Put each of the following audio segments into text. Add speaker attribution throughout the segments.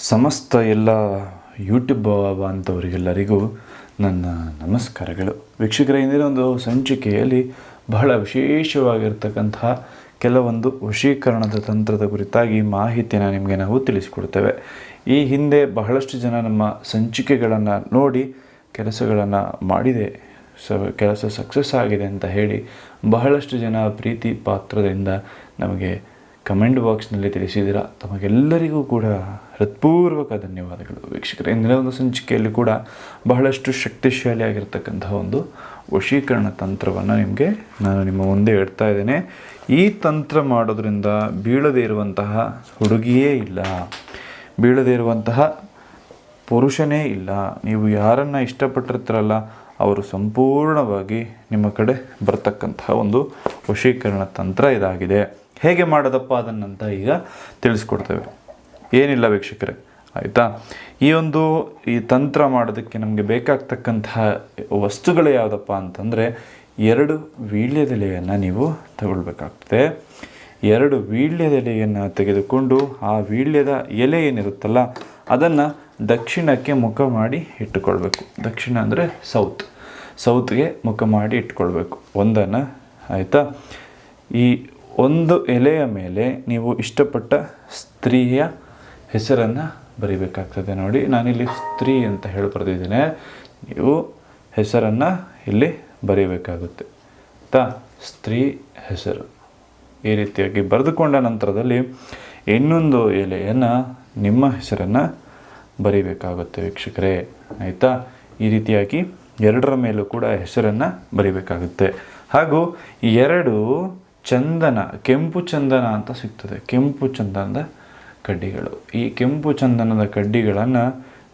Speaker 1: ಸಮಸ್ತ ಎಲ್ಲ ಯೂಟ್ಯೂಬ್ ಬಾಂಧವರಿಗೆಲ್ಲರಿಗೂ ನನ್ನ ನಮಸ್ಕಾರಗಳು. ವೀಕ್ಷಕರ, ಇಂದಿನ ಒಂದು ಸಂಚಿಕೆಯಲ್ಲಿ ಬಹಳ ವಿಶೇಷವಾಗಿರ್ತಕ್ಕಂತಹ ಕೆಲವೊಂದು ವಶೀಕರಣದ ತಂತ್ರದ ಕುರಿತಾಗಿ ಮಾಹಿತಿಯನ್ನು ನಿಮಗೆ ನಾವು ತಿಳಿಸಿಕೊಡ್ತೇವೆ. ಈ ಹಿಂದೆ ಬಹಳಷ್ಟು ಜನ ನಮ್ಮ ಸಂಚಿಕೆಗಳನ್ನು ನೋಡಿ ಕೆಲಸಗಳನ್ನು ಮಾಡಿದೆ, ಕೆಲಸ ಸಕ್ಸಸ್ ಆಗಿದೆ ಅಂತ ಹೇಳಿ ಬಹಳಷ್ಟು ಜನ ಪ್ರೀತಿ ಪಾತ್ರದಿಂದ ನಮಗೆ ಕಮೆಂಟ್ ಬಾಕ್ಸ್ನಲ್ಲಿ ತಿಳಿಸಿದ್ದೀರಾ. ತಮಗೆಲ್ಲರಿಗೂ ಕೂಡ ಹೃತ್ಪೂರ್ವಕ ಧನ್ಯವಾದಗಳು. ವೀಕ್ಷಕರೇ, ಇಂದಿನ ಒಂದು ಸಂಚಿಕೆಯಲ್ಲಿ ಕೂಡ ಬಹಳಷ್ಟು ಶಕ್ತಿಶಾಲಿಯಾಗಿರ್ತಕ್ಕಂತಹ ಒಂದು ವಶೀಕರಣ ತಂತ್ರವನ್ನು ನಾನು ನಿಮ್ಮ ಮುಂದೆ ಇಡ್ತಾ ಇದ್ದೇನೆ. ಈ ತಂತ್ರ ಮಾಡೋದ್ರಿಂದ ಬೀಳದೇ ಇರುವಂತಹ ಹುಡುಗಿಯೇ ಇಲ್ಲ, ಬೀಳದೇ ಇರುವಂತಹ ಪುರುಷನೇ ಇಲ್ಲ. ನೀವು ಯಾರನ್ನು ಇಷ್ಟಪಟ್ಟಿರ್ತೀರಲ್ಲ, ಅವರು ಸಂಪೂರ್ಣವಾಗಿ ನಿಮ್ಮ ಕಡೆ ಬರ್ತಕ್ಕಂತಹ ಒಂದು ವಶೀಕರಣ ತಂತ್ರ ಇದಾಗಿದೆ. ಹೇಗೆ ಮಾಡೋದಪ್ಪ ಅದನ್ನಂತ ಈಗ ತಿಳಿಸ್ಕೊಡ್ತೇವೆ. ಏನಿಲ್ಲ ವೀಕ್ಷಕರೇ, ಆಯಿತಾ. ಈ ತಂತ್ರ ಮಾಡೋದಕ್ಕೆ ನಮಗೆ ಬೇಕಾಗ್ತಕ್ಕಂತಹ ವಸ್ತುಗಳು ಯಾವುದಪ್ಪ ಅಂತಂದರೆ 2 ವೀಳ್ಯದೆಲೆಯನ್ನು ನೀವು ತಗೊಳ್ಬೇಕಾಗ್ತದೆ. 2 ವೀಳ್ಯದೆಲೆಯನ್ನು ತೆಗೆದುಕೊಂಡು ಆ ವೀಳ್ಯದ ಎಲೆ ಏನಿರುತ್ತಲ್ಲ ಅದನ್ನು ದಕ್ಷಿಣಕ್ಕೆ ಮುಖ ಮಾಡಿ ಇಟ್ಟುಕೊಳ್ಬೇಕು. ದಕ್ಷಿಣ ಅಂದರೆ ಸೌತ್ಗೆ ಮುಖ ಮಾಡಿ ಇಟ್ಕೊಳ್ಬೇಕು ಒಂದನ್ನು, ಆಯಿತಾ. ಈ ಒಂದು ಎಲೆಯ ಮೇಲೆ ನೀವು ಇಷ್ಟಪಟ್ಟ ಸ್ತ್ರೀಯ ಹೆಸರನ್ನು ಬರೀಬೇಕಾಗ್ತದೆ. ನೋಡಿ, ನಾನಿಲ್ಲಿ ಸ್ತ್ರೀ ಅಂತ ಹೇಳಿ ಬರೆದಿದ್ದೇನೆ, ನೀವು ಹೆಸರನ್ನು ಇಲ್ಲಿ ಬರೀಬೇಕಾಗುತ್ತೆ, ಆಯಿತಾ. ಸ್ತ್ರೀ ಹೆಸರು ಈ ರೀತಿಯಾಗಿ ಬರೆದುಕೊಂಡ ನಂತರದಲ್ಲಿ ಇನ್ನೊಂದು ಎಲೆಯನ್ನು ನಿಮ್ಮ ಹೆಸರನ್ನು ಬರೀಬೇಕಾಗುತ್ತೆ ವೀಕ್ಷಕರೇ, ಆಯಿತಾ. ಈ ರೀತಿಯಾಗಿ 2ರ ಮೇಲೂ ಕೂಡ ಹೆಸರನ್ನು ಬರೀಬೇಕಾಗುತ್ತೆ. ಹಾಗೂ 2 ಚಂದನ, ಕೆಂಪು ಚಂದನ ಅಂತ ಸಿಗ್ತದೆ, ಕೆಂಪು ಚಂದನದ ಕಡ್ಡಿಗಳು. ಈ ಕೆಂಪು ಚಂದನದ ಕಡ್ಡಿಗಳನ್ನು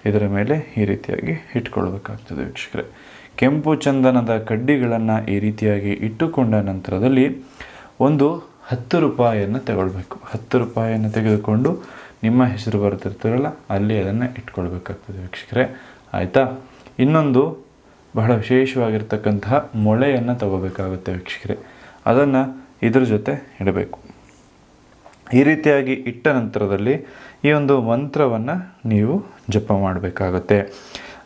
Speaker 1: ಇದರ ಮೇಲೆ ಈ ರೀತಿಯಾಗಿ ಇಟ್ಕೊಳ್ಬೇಕಾಗ್ತದೆ ವೀಕ್ಷಕರೇ. ಕೆಂಪು ಚಂದನದ ಕಡ್ಡಿಗಳನ್ನು ಈ ರೀತಿಯಾಗಿ ಇಟ್ಟುಕೊಂಡ ನಂತರದಲ್ಲಿ ಒಂದು 10 ರೂಪಾಯಿಯನ್ನು ತಗೊಳ್ಬೇಕು. 10 ರೂಪಾಯಿಯನ್ನು ತೆಗೆದುಕೊಂಡು ನಿಮ್ಮ ಹೆಸರು ಬರ್ತಿರ್ತೀರಲ್ಲ ಅಲ್ಲಿ ಅದನ್ನು ಇಟ್ಕೊಳ್ಬೇಕಾಗ್ತದೆ ವೀಕ್ಷಕರೇ, ಆಯಿತಾ. ಇನ್ನೊಂದು ಬಹಳ ವಿಶೇಷವಾಗಿರ್ತಕ್ಕಂತಹ ಮೊಳೆಯನ್ನು ತಗೋಬೇಕಾಗುತ್ತೆ ವೀಕ್ಷಕರೇ, ಅದನ್ನು ಇದ್ರ ಜೊತೆ ಇಡಬೇಕು. ಈ ರೀತಿಯಾಗಿ ಇಟ್ಟ ನಂತರದಲ್ಲಿ ಈ ಒಂದು ಮಂತ್ರವನ್ನು ನೀವು ಜಪ ಮಾಡಬೇಕಾಗುತ್ತೆ.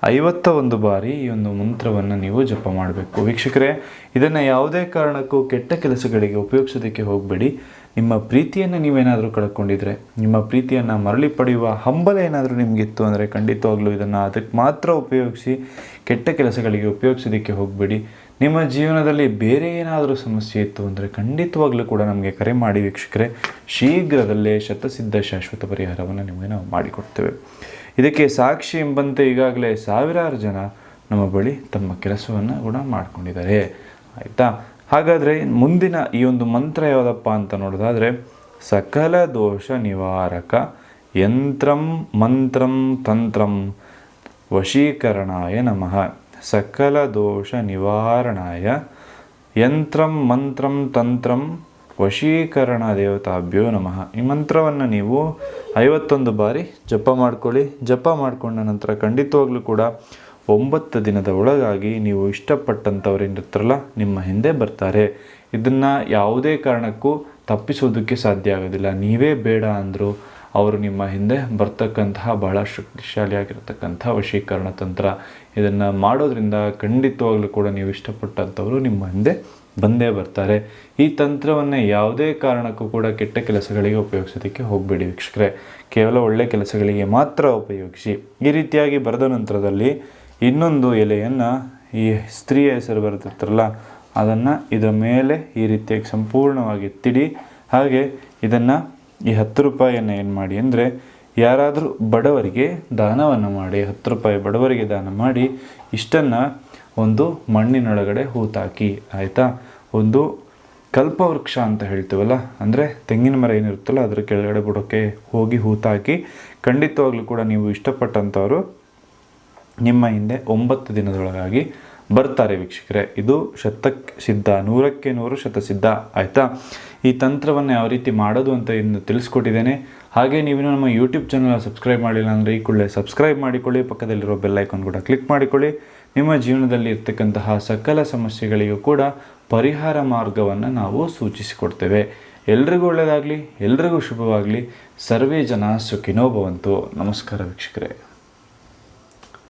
Speaker 1: 51 ಬಾರಿ ಈ ಒಂದು ಮಂತ್ರವನ್ನು ನೀವು ಜಪ ಮಾಡಬೇಕು ವೀಕ್ಷಕರೇ. ಇದನ್ನು ಯಾವುದೇ ಕಾರಣಕ್ಕೂ ಕೆಟ್ಟ ಕೆಲಸಗಳಿಗೆ ಉಪಯೋಗಿಸೋದಕ್ಕೆ ಹೋಗಬೇಡಿ. ನಿಮ್ಮ ಪ್ರೀತಿಯನ್ನು ನೀವೇನಾದರೂ ಕಳ್ಕೊಂಡಿದ್ರೆ, ನಿಮ್ಮ ಪ್ರೀತಿಯನ್ನು ಮರಳಿ ಪಡೆಯುವ ಹಂಬಲ ಏನಾದರೂ ನಿಮಗಿತ್ತು ಅಂದರೆ ಖಂಡಿತವಾಗ್ಲೂ ಇದನ್ನು ಅದಕ್ಕೆ ಮಾತ್ರ ಉಪಯೋಗಿಸಿ. ಕೆಟ್ಟ ಕೆಲಸಗಳಿಗೆ ಉಪಯೋಗಿಸೋದಕ್ಕೆ ಹೋಗಬೇಡಿ. ನಿಮ್ಮ ಜೀವನದಲ್ಲಿ ಬೇರೆ ಏನಾದರೂ ಸಮಸ್ಯೆ ಇತ್ತು ಅಂದರೆ ಖಂಡಿತವಾಗ್ಲೂ ಕೂಡ ನಮಗೆ ಕರೆ ಮಾಡಿ ವೀಕ್ಷಕರೇ. ಶೀಘ್ರದಲ್ಲೇ ಶತಸಿದ್ಧ ಶಾಶ್ವತ ಪರಿಹಾರವನ್ನು ನಿಮಗೆ ನಾವು ಮಾಡಿಕೊಡ್ತೇವೆ. ಇದಕ್ಕೆ ಸಾಕ್ಷಿ ಎಂಬಂತೆ ಈಗಾಗಲೇ ಸಾವಿರಾರು ಜನ ನಮ್ಮ ಬಳಿ ತಮ್ಮ ಕೆಲಸವನ್ನು ಕೂಡ ಮಾಡಿಕೊಂಡಿದ್ದಾರೆ, ಆಯಿತಾ. ಹಾಗಾದರೆ ಮುಂದಿನ ಈ ಒಂದು ಮಂತ್ರ ಯಾವುದಪ್ಪ ಅಂತ ನೋಡೋದಾದರೆ, ಸಕಲ ದೋಷ ನಿವಾರಕ ಯಂತ್ರಂ ಮಂತ್ರಂ ತಂತ್ರಂ ವಶೀಕರಣಾಯ ನಮಃ. ಸಕಲ ದೋಷ ನಿವಾರಣಾಯ ಯಂತ್ರಂ ಮಂತ್ರಂ ತಂತ್ರಂ ವಶೀಕರಣ ದೇವತಾಭ್ಯೋ ನಮಃ. ಈ ಮಂತ್ರವನ್ನು ನೀವು 51 ಬಾರಿ ಜಪ ಮಾಡ್ಕೊಳ್ಳಿ. ಜಪ ಮಾಡಿಕೊಂಡ ನಂತರ ಖಂಡಿತವಾಗ್ಲೂ ಕೂಡ 9 ದಿನದ ಒಳಗಾಗಿ ನೀವು ಇಷ್ಟಪಟ್ಟಂಥವ್ರು ಏನಿರ್ತಾರಲ್ಲ ನಿಮ್ಮ ಹಿಂದೆ ಬರ್ತಾರೆ. ಇದನ್ನು ಯಾವುದೇ ಕಾರಣಕ್ಕೂ ತಪ್ಪಿಸೋದಕ್ಕೆ ಸಾಧ್ಯ ಆಗೋದಿಲ್ಲ. ನೀವೇ ಬೇಡ ಅಂದರೂ ಅವರು ನಿಮ್ಮ ಹಿಂದೆ ಬರ್ತಕ್ಕಂತಹ ಬಹಳ ಶಕ್ತಿಶಾಲಿಯಾಗಿರ್ತಕ್ಕಂಥ ವಶೀಕರಣ ತಂತ್ರ. ಇದನ್ನು ಮಾಡೋದ್ರಿಂದ ಖಂಡಿತವಾಗ್ಲೂ ಕೂಡ ನೀವು ಇಷ್ಟಪಟ್ಟಂಥವರು ನಿಮ್ಮ ಹಿಂದೆ ಬಂದೇ ಬರ್ತಾರೆ. ಈ ತಂತ್ರವನ್ನು ಯಾವುದೇ ಕಾರಣಕ್ಕೂ ಕೂಡ ಕೆಟ್ಟ ಕೆಲಸಗಳಿಗೆ ಉಪಯೋಗಿಸೋದಕ್ಕೆ ಹೋಗಬೇಡಿ ವೀಕ್ಷಕರೇ. ಕೇವಲ ಒಳ್ಳೆ ಕೆಲಸಗಳಿಗೆ ಮಾತ್ರ ಉಪಯೋಗಿಸಿ. ಈ ರೀತಿಯಾಗಿ ಬರೆದ ನಂತರದಲ್ಲಿ ಇನ್ನೊಂದು ಎಲೆಯನ್ನು, ಈ ಸ್ತ್ರೀಯ ಹೆಸರು ಬರೆದಿರ್ತಾರಲ್ಲ ಅದನ್ನು ಇದರ ಮೇಲೆ ಈ ರೀತಿಯಾಗಿ ಸಂಪೂರ್ಣವಾಗಿ ಎತ್ತಿಡಿ. ಹಾಗೆ ಇದನ್ನು ಈ 10 ರೂಪಾಯಿಯನ್ನು ಏನು ಮಾಡಿ ಅಂದರೆ, ಯಾರಾದರೂ ಬಡವರಿಗೆ ದಾನವನ್ನು ಮಾಡಿ, 10 ರೂಪಾಯಿ ಬಡವರಿಗೆ ದಾನ ಮಾಡಿ ಇಷ್ಟನ್ನು ಒಂದು ಮಣ್ಣಿನೊಳಗಡೆ ಹೂತಾಕಿ, ಆಯಿತಾ. ಒಂದು ಕಲ್ಪವೃಕ್ಷ ಅಂತ ಹೇಳ್ತೀವಲ್ಲ, ಅಂದರೆ ತೆಂಗಿನ ಮರ ಏನಿರುತ್ತಲ್ಲ ಅದರ ಕೆಳಗಡೆ ಬುಡಕ್ಕೆ ಹೋಗಿ ಹೂತಾಕಿ. ಖಂಡಿತವಾಗ್ಲೂ ಕೂಡ ನೀವು ಇಷ್ಟಪಟ್ಟಂಥವರು ನಿಮ್ಮ ಹಿಂದೆ 9 ದಿನದೊಳಗಾಗಿ ಬರ್ತಾರೆ ವೀಕ್ಷಕರೇ. ಇದು ಶತಸಿದ್ಧ, 100ಕ್ಕೆ 100 ಶತಸಿದ್ಧ, ಆಯಿತಾ. ಈ ತಂತ್ರವನ್ನು ಯಾವ ರೀತಿ ಮಾಡೋದು ಅಂತ ಇನ್ನು ತಿಳಿಸ್ಕೊಟ್ಟಿದ್ದೇನೆ. ಹಾಗೆ ನೀವು ನಮ್ಮ ಯೂಟ್ಯೂಬ್ ಚಾನಲ್ ಸಬ್ಸ್ಕ್ರೈಬ್ ಮಾಡಿಲ್ಲ ಅಂದರೆ ಈ ಕೂಡಲೇ ಸಬ್ಸ್ಕ್ರೈಬ್ ಮಾಡಿಕೊಳ್ಳಿ. ಪಕ್ಕದಲ್ಲಿರೋ ಬೆಲ್ ಐಕಾನ್ ಕೂಡ ಕ್ಲಿಕ್ ಮಾಡಿಕೊಳ್ಳಿ. ನಿಮ್ಮ ಜೀವನದಲ್ಲಿ ಇರ್ತಕ್ಕಂತಹ ಸಕಲ ಸಮಸ್ಯೆಗಳಿಗೂ ಕೂಡ ಪರಿಹಾರ ಮಾರ್ಗವನ್ನು ನಾವು ಸೂಚಿಸಿಕೊಡ್ತೇವೆ. ಎಲ್ರಿಗೂ ಒಳ್ಳೆಯದಾಗಲಿ, ಎಲ್ರಿಗೂ ಶುಭವಾಗಲಿ. ಸರ್ವೇ ಜನ ಸುಖಿನೋ ಭವಂತು. ನಮಸ್ಕಾರ ವೀಕ್ಷಕರೇ.